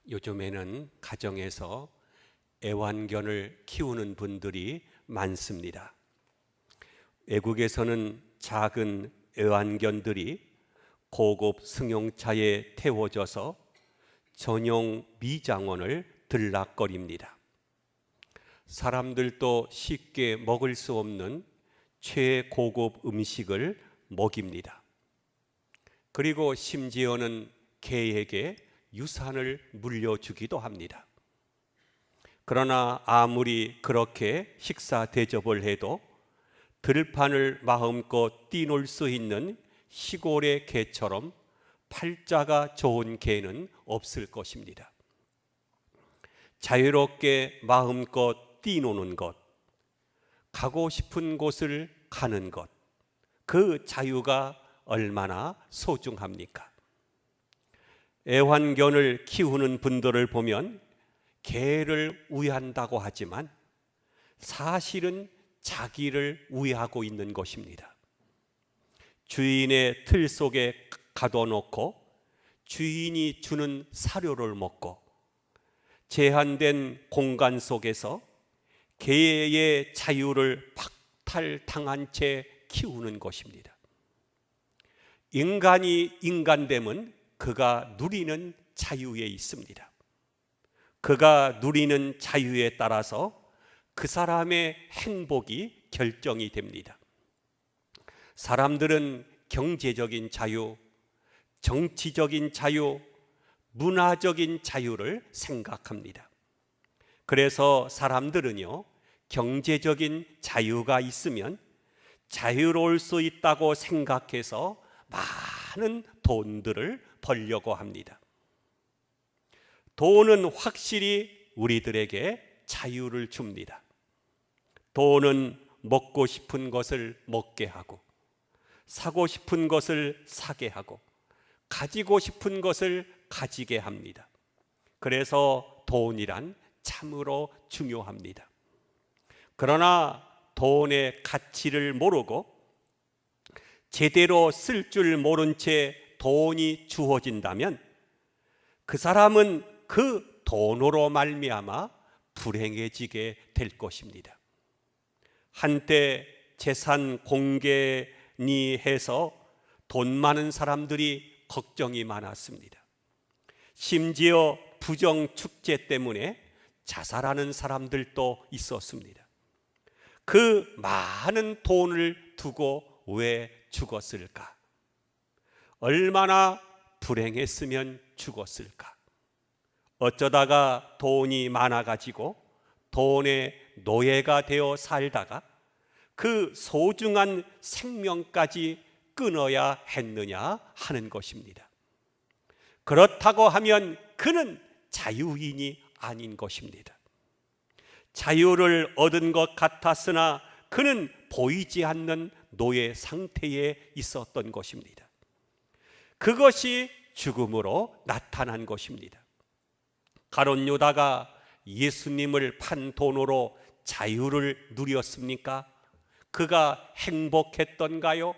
요즘에는 가정에서 애완견을 키우는 분들이 많습니다. 외국에서는 작은 애완견들이 고급 승용차에 태워져서 전용 미장원을 들락거립니다. 사람들도 쉽게 먹을 수 없는 최고급 음식을 먹입니다. 그리고 심지어는 개에게 유산을 물려주기도 합니다. 그러나 아무리 그렇게 식사 대접을 해도 들판을 마음껏 뛰놀 수 있는 시골의 개처럼 팔자가 좋은 개는 없을 것입니다. 자유롭게 마음껏 뛰노는 것, 가고 싶은 곳을 가는 것, 그 자유가 얼마나 소중합니까? 애완견을 키우는 분들을 보면 개를 우애한다고 하지만 사실은 자기를 우애하고 있는 것입니다. 주인의 틀 속에 가둬놓고 주인이 주는 사료를 먹고 제한된 공간 속에서 개의 자유를 박탈당한 채 키우는 것입니다. 인간이 인간됨은 그가 누리는 자유에 있습니다. 그가 누리는 자유에 따라서 그 사람의 행복이 결정이 됩니다. 사람들은 경제적인 자유, 정치적인 자유, 문화적인 자유를 생각합니다. 그래서 사람들은요, 경제적인 자유가 있으면 자유로울 수 있다고 생각해서 많은 돈들을 벌려고 합니다. 돈은 확실히 우리들에게 자유를 줍니다. 돈은 먹고 싶은 것을 먹게 하고, 사고 싶은 것을 사게 하고, 가지고 싶은 것을 가지게 합니다. 그래서 돈이란 참으로 중요합니다. 그러나 돈의 가치를 모르고 제대로 쓸 줄 모른 채 돈이 주어진다면 그 사람은 그 돈으로 말미암아 불행해지게 될 것입니다. 한때 재산 공개니 해서 돈 많은 사람들이 걱정이 많았습니다. 심지어 부정 축제 때문에 자살하는 사람들도 있었습니다. 그 많은 돈을 두고 왜 죽었을까? 얼마나 불행했으면 죽었을까? 어쩌다가 돈이 많아가지고 돈의 노예가 되어 살다가 그 소중한 생명까지 끊어야 했느냐 하는 것입니다. 그렇다고 하면 그는 자유인이 아닌 것입니다. 자유를 얻은 것 같았으나 그는 보이지 않는 노예 상태에 있었던 것입니다. 그것이 죽음으로 나타난 것입니다. 가룟 유다가 예수님을 판 돈으로 자유를 누렸습니까? 그가 행복했던가요?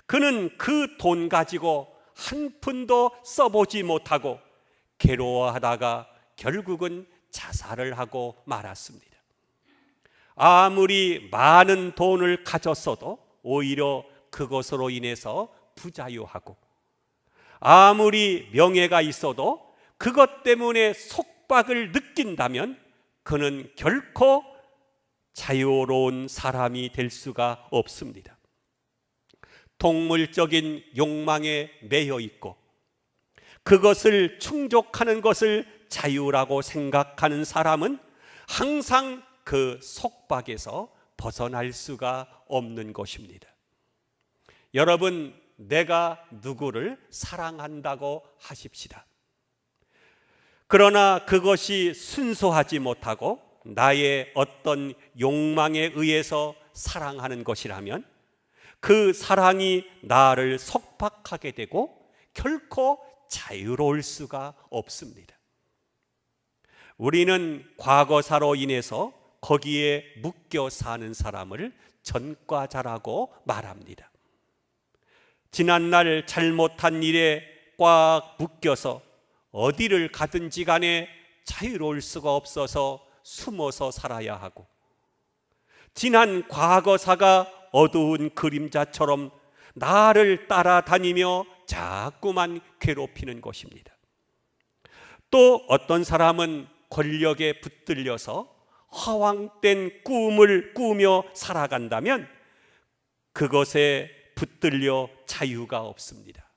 그는 그 돈 가지고 한 푼도 써보지 못하고 괴로워하다가 결국은 자살을 하고 말았습니다. 아무리 많은 돈을 가졌어도 오히려 그것으로 인해서 부자유하고, 아무리 명예가 있어도 그것 때문에 속박을 느낀다면 그는 결코 자유로운 사람이 될 수가 없습니다. 동물적인 욕망에 매여 있고 그것을 충족하는 것을 자유라고 생각하는 사람은 항상 그 속박에서 벗어날 수가 없는 것입니다. 여러분, 내가 누구를 사랑한다고 하십시다. 그러나 그것이 순수하지 못하고 나의 어떤 욕망에 의해서 사랑하는 것이라면 그 사랑이 나를 속박하게 되고 결코 자유로울 수가 없습니다. 우리는 과거사로 인해서 거기에 묶여 사는 사람을 전과자라고 말합니다. 지난날 잘못한 일에 꽉 묶여서 어디를 가든지 간에 자유로울 수가 없어서 숨어서 살아야 하고, 지난 과거사가 어두운 그림자처럼 나를 따라다니며 자꾸만 괴롭히는 것입니다. 또 어떤 사람은 권력에 붙들려서 허황된 꿈을 꾸며 살아간다면 그것에 붙들려 자유가 없습니다.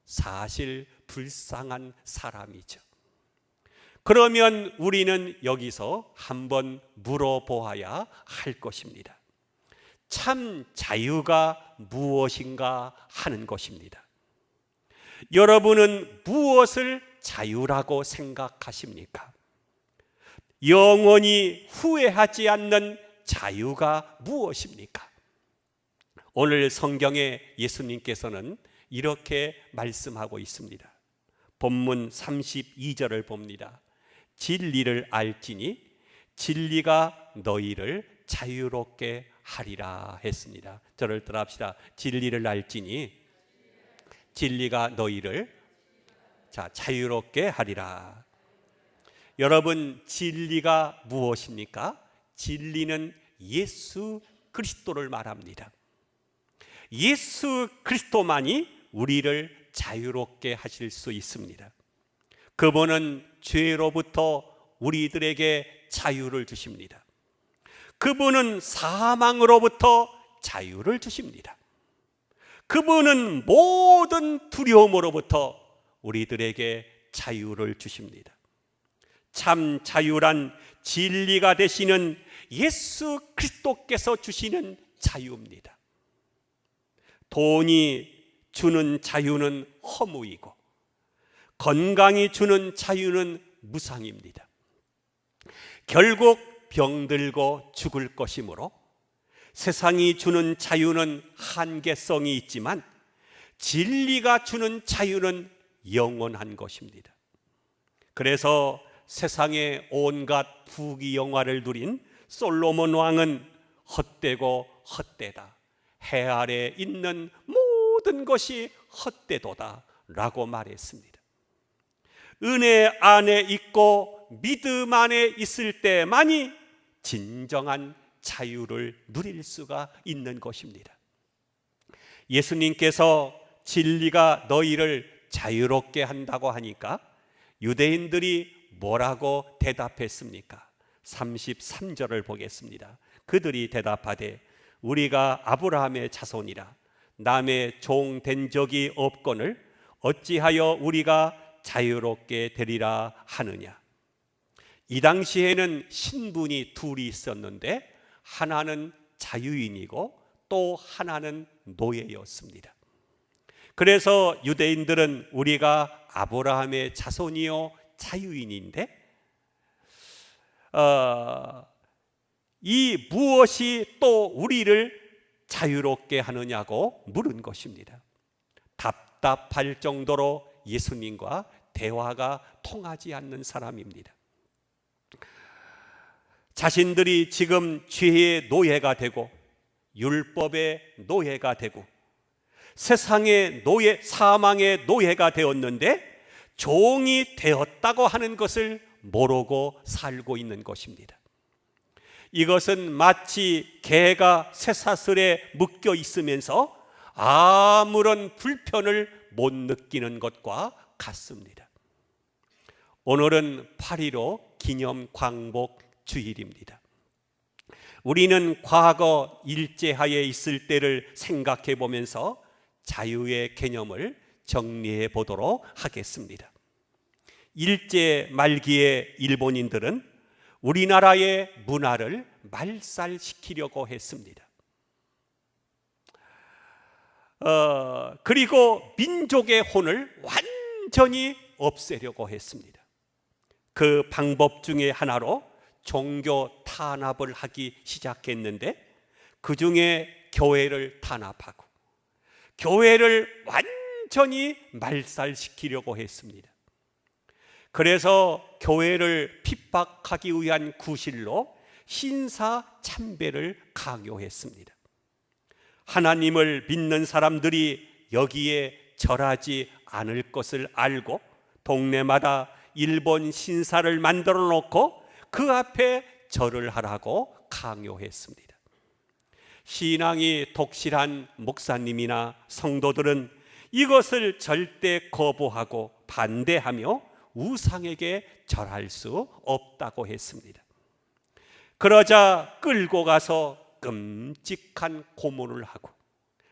사실 불쌍한 사람이죠. 그러면 우리는 여기서 한번 물어보아야 할 것입니다. 참 자유가 무엇인가 하는 것입니다. 여러분은 무엇을 자유라고 생각하십니까? 영원히 후회하지 않는 자유가 무엇입니까? 오늘 성경에 예수님께서는 이렇게 말씀하고 있습니다. 본문 32절을 봅니다. 진리를 알지니 진리가 너희를 자유롭게 하리라 했습니다. 저를 따라합시다. 진리를 알지니 진리가 너희를 자유롭게 하리라. 여러분, 진리가 무엇입니까? 진리는 예수 그리스도를 말합니다. 예수 그리스도만이 우리를 자유롭게 하실 수 있습니다. 그분은 죄로부터 우리들에게 자유를 주십니다. 그분은 사망으로부터 자유를 주십니다. 그분은 모든 두려움으로부터 우리들에게 자유를 주십니다. 참 자유란 진리가 되시는 예수 그리스도께서 주시는 자유입니다. 돈이 주는 자유는 허무이고 건강이 주는 자유는 무상입니다. 결국 병들고 죽을 것이므로 세상이 주는 자유는 한계성이 있지만 진리가 주는 자유는 영원한 것입니다. 그래서 세상의 온갖 부귀영화를 누린 솔로몬 왕은 헛되고 헛되다, 해 아래 있는 모든 것이 헛되도다 라고 말했습니다. 은혜 안에 있고 믿음 안에 있을 때만이 진정한 자유를 누릴 수가 있는 것입니다. 예수님께서 진리가 너희를 자유롭게 한다고 하니까 유대인들이 뭐라고 대답했습니까? 33절을 보겠습니다. 그들이 대답하되 우리가 아브라함의 자손이라 남의 종 된 적이 없거늘 어찌하여 우리가 자유롭게 되리라 하느냐. 이 당시에는 신분이 둘이 있었는데 하나는 자유인이고 또 하나는 노예였습니다. 그래서 유대인들은 우리가 아브라함의 자손이요 자유인인데 이 무엇이 또 우리를 자유롭게 하느냐고 물은 것입니다. 답답할 정도로 예수님과 대화가 통하지 않는 사람입니다. 자신들이 지금 죄의 노예가 되고 율법의 노예가 되고 세상의 노예, 사망의 노예가 되었는데 종이 되었다고 하는 것을 모르고 살고 있는 것입니다. 이것은 마치 개가 쇠사슬에 묶여 있으면서 아무런 불편을 못 느끼는 것과 같습니다. 오늘은 8.15 기념 광복 주일입니다. 우리는 과거 일제하에 있을 때를 생각해 보면서 자유의 개념을 정리해 보도록 하겠습니다. 일제 말기에 일본인들은 우리나라의 문화를 말살시키려고 했습니다. 그리고 민족의 혼을 완전히 없애려고 했습니다. 그 방법 중에 하나로 종교 탄압을 하기 시작했는데 그 중에 교회를 탄압하고 교회를 완전히 말살시키려고 했습니다. 그래서 교회를 핍박하기 위한 구실로 신사참배를 강요했습니다. 하나님을 믿는 사람들이 여기에 절하지 않을 것을 알고 동네마다 일본 신사를 만들어 놓고 그 앞에 절을 하라고 강요했습니다. 신앙이 독실한 목사님이나 성도들은 이것을 절대 거부하고 반대하며 우상에게 절할 수 없다고 했습니다. 그러자 끌고 가서 끔찍한 고문을 하고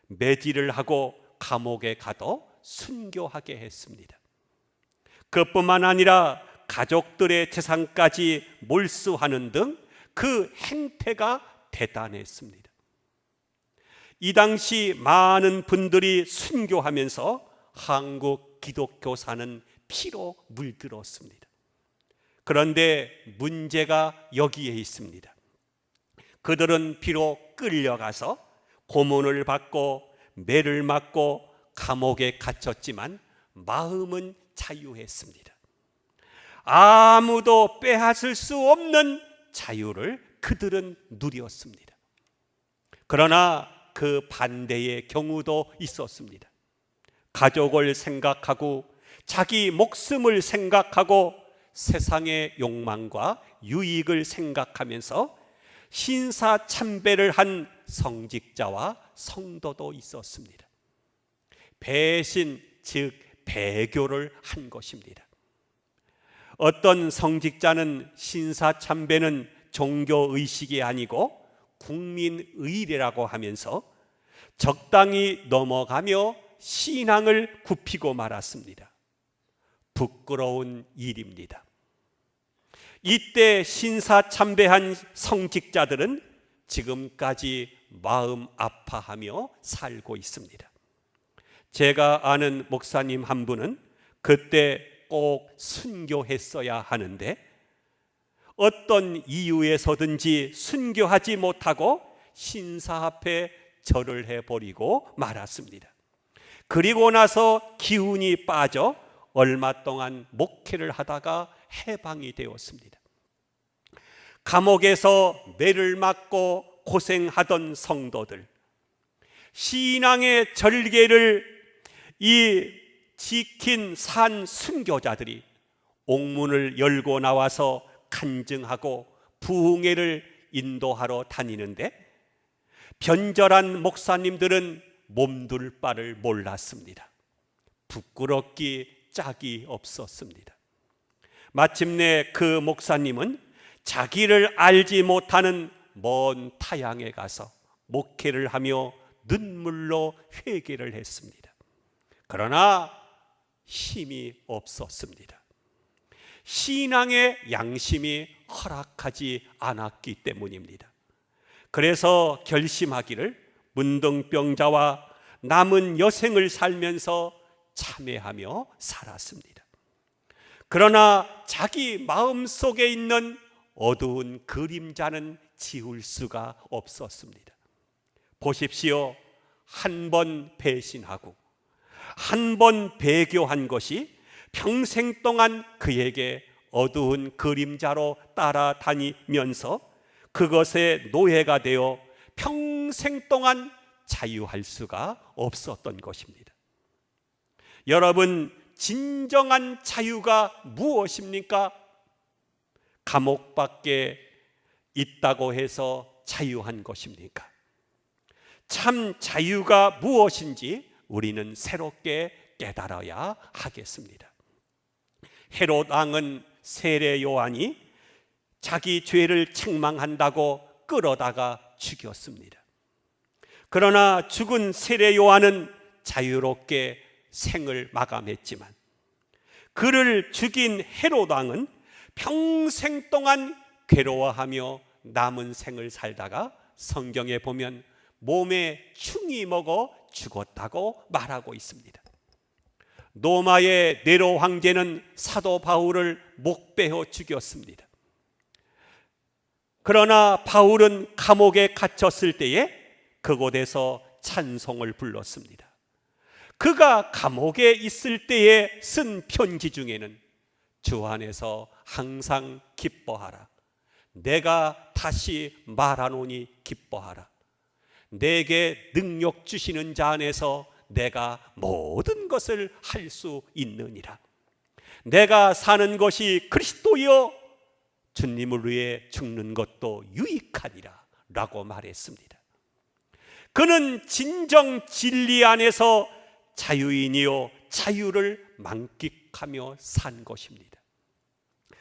매질을 하고 감옥에 가둬 순교하게 했습니다. 그뿐만 아니라 가족들의 재산까지 몰수하는 등 그 행태가 대단했습니다. 이 당시 많은 분들이 순교하면서 한국 기독교사는 피로 물들었습니다. 그런데 문제가 여기에 있습니다. 그들은 비록 끌려가서 고문을 받고 매를 맞고 감옥에 갇혔지만 마음은 자유했습니다. 아무도 빼앗을 수 없는 자유를 그들은 누렸습니다. 그러나 그 반대의 경우도 있었습니다. 가족을 생각하고 자기 목숨을 생각하고 세상의 욕망과 유익을 생각하면서 신사참배를 한 성직자와 성도도 있었습니다. 배신, 즉 배교를 한 것입니다. 어떤 성직자는 신사참배는 종교의식이 아니고 국민의례라고 하면서 적당히 넘어가며 신앙을 굽히고 말았습니다. 부끄러운 일입니다. 이때 신사참배한 성직자들은 지금까지 마음 아파하며 살고 있습니다. 제가 아는 목사님 한 분은 그때 꼭 순교했어야 하는데 어떤 이유에서든지 순교하지 못하고 신사 앞에 절을 해버리고 말았습니다. 그리고 나서 기운이 빠져 얼마 동안 목회를 하다가 해방이 되었습니다. 감옥에서 매를 맞고 고생하던 성도들, 신앙의 절개를 지킨 산 순교자들이 옥문을 열고 나와서 간증하고 부흥회를 인도하러 다니는데 변절한 목사님들은 몸둘 바를 몰랐습니다. 부끄럽기 짝이 없었습니다. 마침내 그 목사님은 자기를 알지 못하는 먼 타향에 가서 목회를 하며 눈물로 회개를 했습니다. 그러나 힘이 없었습니다. 신앙의 양심이 허락하지 않았기 때문입니다. 그래서 결심하기를 문둥병자와 남은 여생을 살면서 참회하며 살았습니다. 그러나 자기 마음속에 있는 어두운 그림자는 지울 수가 없었습니다. 보십시오. 한 번 배신하고 한 번 배교한 것이 평생 동안 그에게 어두운 그림자로 따라다니면서 그것의 노예가 되어 평생 동안 자유할 수가 없었던 것입니다. 여러분, 진정한 자유가 무엇입니까? 감옥 밖에 있다고 해서 자유한 것입니까? 참 자유가 무엇인지 우리는 새롭게 깨달아야 하겠습니다. 헤롯 왕은 세례 요한이 자기 죄를 책망한다고 끌어다가 죽였습니다. 그러나 죽은 세례 요한은 자유롭게 생을 마감했지만 그를 죽인 헤롯 왕은 평생 동안 괴로워하며 남은 생을 살다가 성경에 보면 몸에 충이 먹어 죽었다고 말하고 있습니다. 로마의 네로 황제는 사도 바울을 목베어 죽였습니다. 그러나 바울은 감옥에 갇혔을 때에 그곳에서 찬송을 불렀습니다. 그가 감옥에 있을 때에 쓴 편지 중에는 주 안에서 항상 기뻐하라. 내가 다시 말하노니 기뻐하라. 내게 능력 주시는 자 안에서 내가 모든 것을 할 수 있느니라. 내가 사는 것이 그리스도여 주님을 위해 죽는 것도 유익하니라 라고 말했습니다. 그는 진정 진리 안에서 자유인이요 자유를 만끽하며 산 것입니다.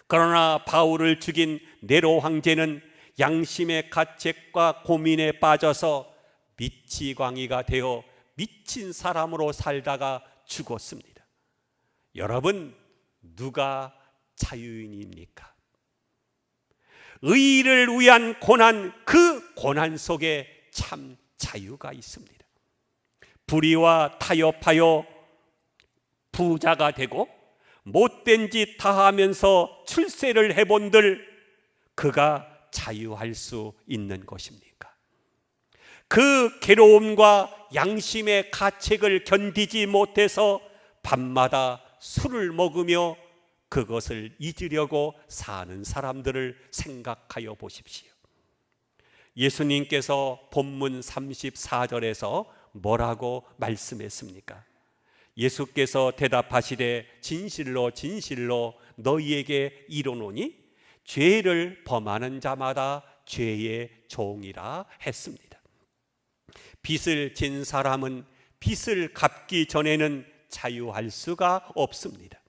그러나 바울을 죽인 네로 황제는 양심의 가책과 고민에 빠져서 미치광이가 되어 미친 사람으로 살다가 죽었습니다. 여러분, 누가 자유인입니까? 의를 위한 고난, 그 고난 속에 참 자유가 있습니다. 불의와 타협하여 부자가 되고 못된 짓 다 하면서 출세를 해본들 그가 자유할 수 있는 것입니까? 그 괴로움과 양심의 가책을 견디지 못해서 밤마다 술을 먹으며 그것을 잊으려고 사는 사람들을 생각하여 보십시오. 예수님께서 본문 34절에서 뭐라고 말씀했습니까? 예수께서 대답하시되 진실로 진실로 너희에게 이르노니 죄를 범하는 자마다 죄의 종이라 했습니다. 빚을 진 사람은 빚을 갚기 전에는 자유할 수가 없습니다.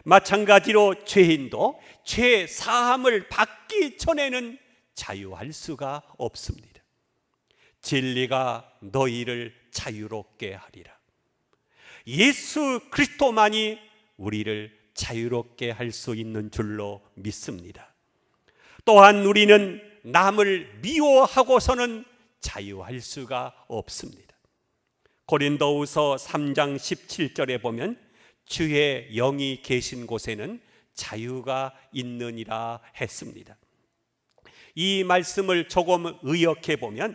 마찬가지로 죄인도 죄 사함을 받기 전에는 자유할 수가 없습니다. 진리가 너희를 자유롭게 하리라. 예수 그리스도만이 우리를 자유롭게 할 수 있는 줄로 믿습니다. 또한 우리는 남을 미워하고서는 자유할 수가 없습니다. 고린도후서 3장 17절에 보면 주의 영이 계신 곳에는 자유가 있느니라 했습니다. 이 말씀을 조금 의역해 보면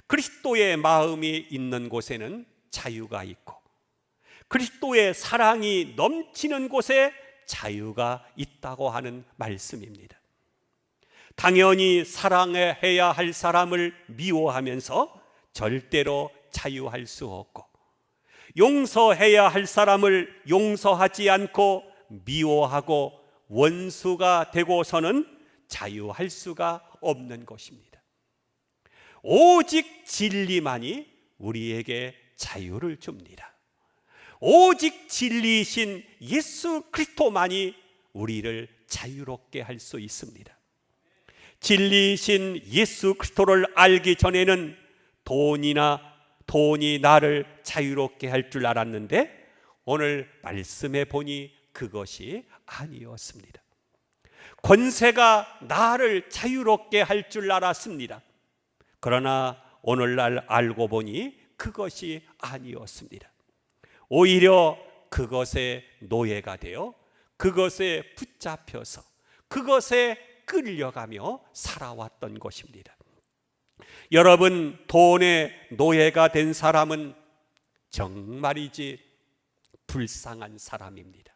그리스도의 마음이 있는 곳에는 자유가 있고 그리스도의 사랑이 넘치는 곳에 자유가 있다고 하는 말씀입니다. 당연히 사랑해야 할 사람을 미워하면서 절대로 자유할 수 없고 용서해야 할 사람을 용서하지 않고 미워하고 원수가 되고서는 자유할 수가 없는 것입니다. 오직 진리만이 우리에게 자유를 줍니다. 오직 진리이신 예수 그리스도만이 우리를 자유롭게 할 수 있습니다. 진리이신 예수 그리스도를 알기 전에는 돈이 나를 자유롭게 할 줄 알았는데 오늘 말씀해 보니 그것이 아니었습니다. 권세가 나를 자유롭게 할 줄 알았습니다. 그러나 오늘날 알고 보니 그것이 아니었습니다. 오히려 그것에 노예가 되어 그것에 붙잡혀서 그것에 끌려가며 살아왔던 것입니다. 여러분, 돈의 노예가 된 사람은 정말이지 불쌍한 사람입니다.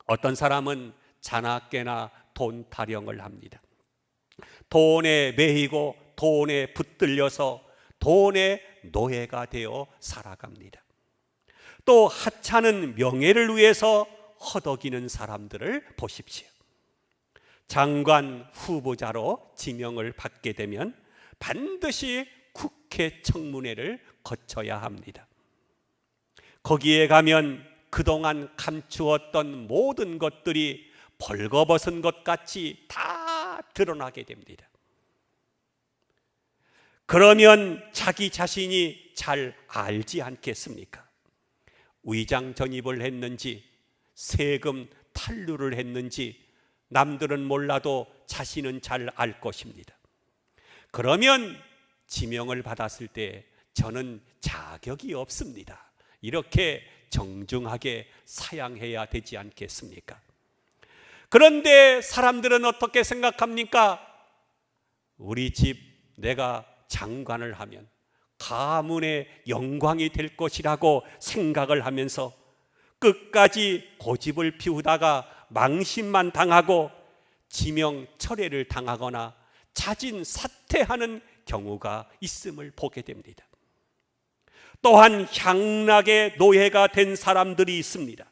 어떤 사람은 자나깨나 돈 타령을 합니다. 돈에 매이고 돈에 붙들려서 돈의 노예가 되어 살아갑니다. 또 하찮은 명예를 위해서 허덕이는 사람들을 보십시오. 장관 후보자로 지명을 받게 되면 반드시 국회 청문회를 거쳐야 합니다. 거기에 가면 그동안 감추었던 모든 것들이 벌거벗은 것 같이 다 드러나게 됩니다. 그러면 자기 자신이 잘 알지 않겠습니까? 위장 전입을 했는지 세금 탈루를 했는지 남들은 몰라도 자신은 잘 알 것입니다. 그러면 지명을 받았을 때 저는 자격이 없습니다. 이렇게 정중하게 사양해야 되지 않겠습니까? 그런데 사람들은 어떻게 생각합니까? 우리 집 내가 장관을 하면 가문의 영광이 될 것이라고 생각을 하면서 끝까지 고집을 피우다가 망신만 당하고 지명 철회를 당하거나 자진 사퇴하는 경우가 있음을 보게 됩니다. 또한 향락의 노예가 된 사람들이 있습니다.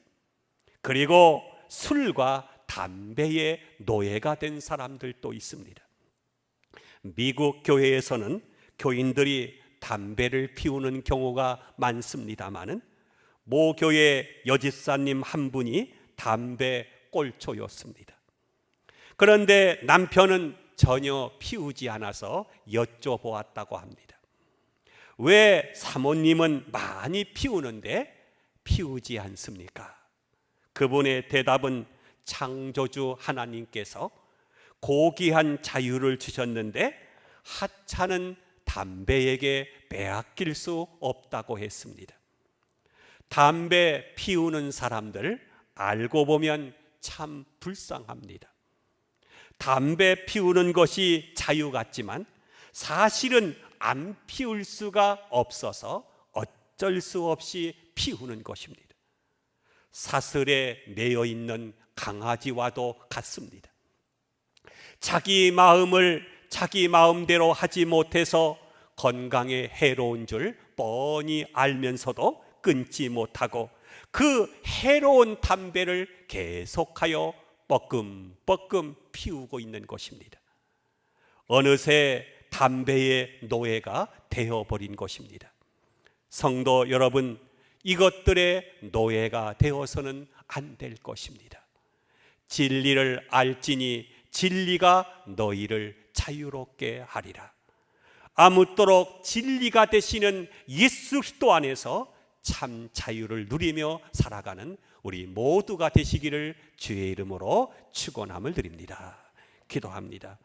그리고 술과 담배의 노예가 된 사람들도 있습니다. 미국 교회에서는 교인들이 담배를 피우는 경우가 많습니다마는 모 교회 여집사님 한 분이 담배 꼴초였습니다. 그런데 남편은 전혀 피우지 않아서 여쭤보았다고 합니다. 왜 사모님은 많이 피우는데 피우지 않습니까? 그분의 대답은 창조주 하나님께서 고귀한 자유를 주셨는데 하찮은 담배에게 빼앗길 수 없다고 했습니다. 담배 피우는 사람들 알고 보면 참 불쌍합니다. 담배 피우는 것이 자유 같지만 사실은 안 피울 수가 없어서 어쩔 수 없이 피우는 것입니다. 사슬에 매여 있는 강아지와도 같습니다. 자기 마음을 자기 마음대로 하지 못해서 건강에 해로운 줄 뻔히 알면서도 끊지 못하고 그 해로운 담배를 계속하여 뻐끔뻐끔 피우고 있는 것입니다. 어느새 담배의 노예가 되어버린 것입니다. 성도 여러분, 이것들의 노예가 되어서는 안 될 것입니다. 진리를 알지니 진리가 너희를 자유롭게 하리라. 아무쪼록 진리가 되시는 예수 그리스도 안에서 참 자유를 누리며 살아가는 우리 모두가 되시기를 주의 이름으로 축원함을 드립니다. 기도합니다.